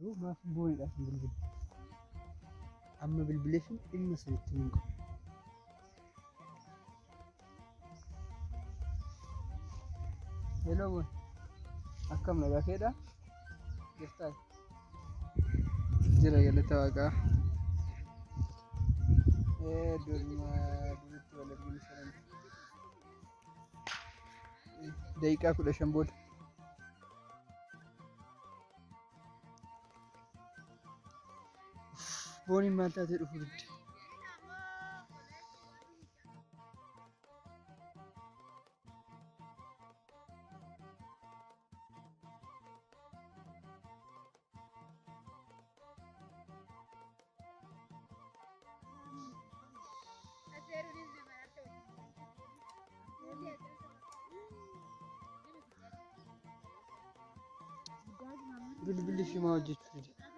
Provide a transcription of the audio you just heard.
jiru maaf booniidhaaf hin bilbilu. Amma bilbilee sun dhimma sanitti hin qabu. Hello boy. Akkam nagaa keedha? Jirtaa? Jira galata waaqaa. Duritti wal arginu sanan. Daqiiqaa 15 booda. Booniin maal taatee dhufu didde? Bilbilli shimaa hojjechuu dide.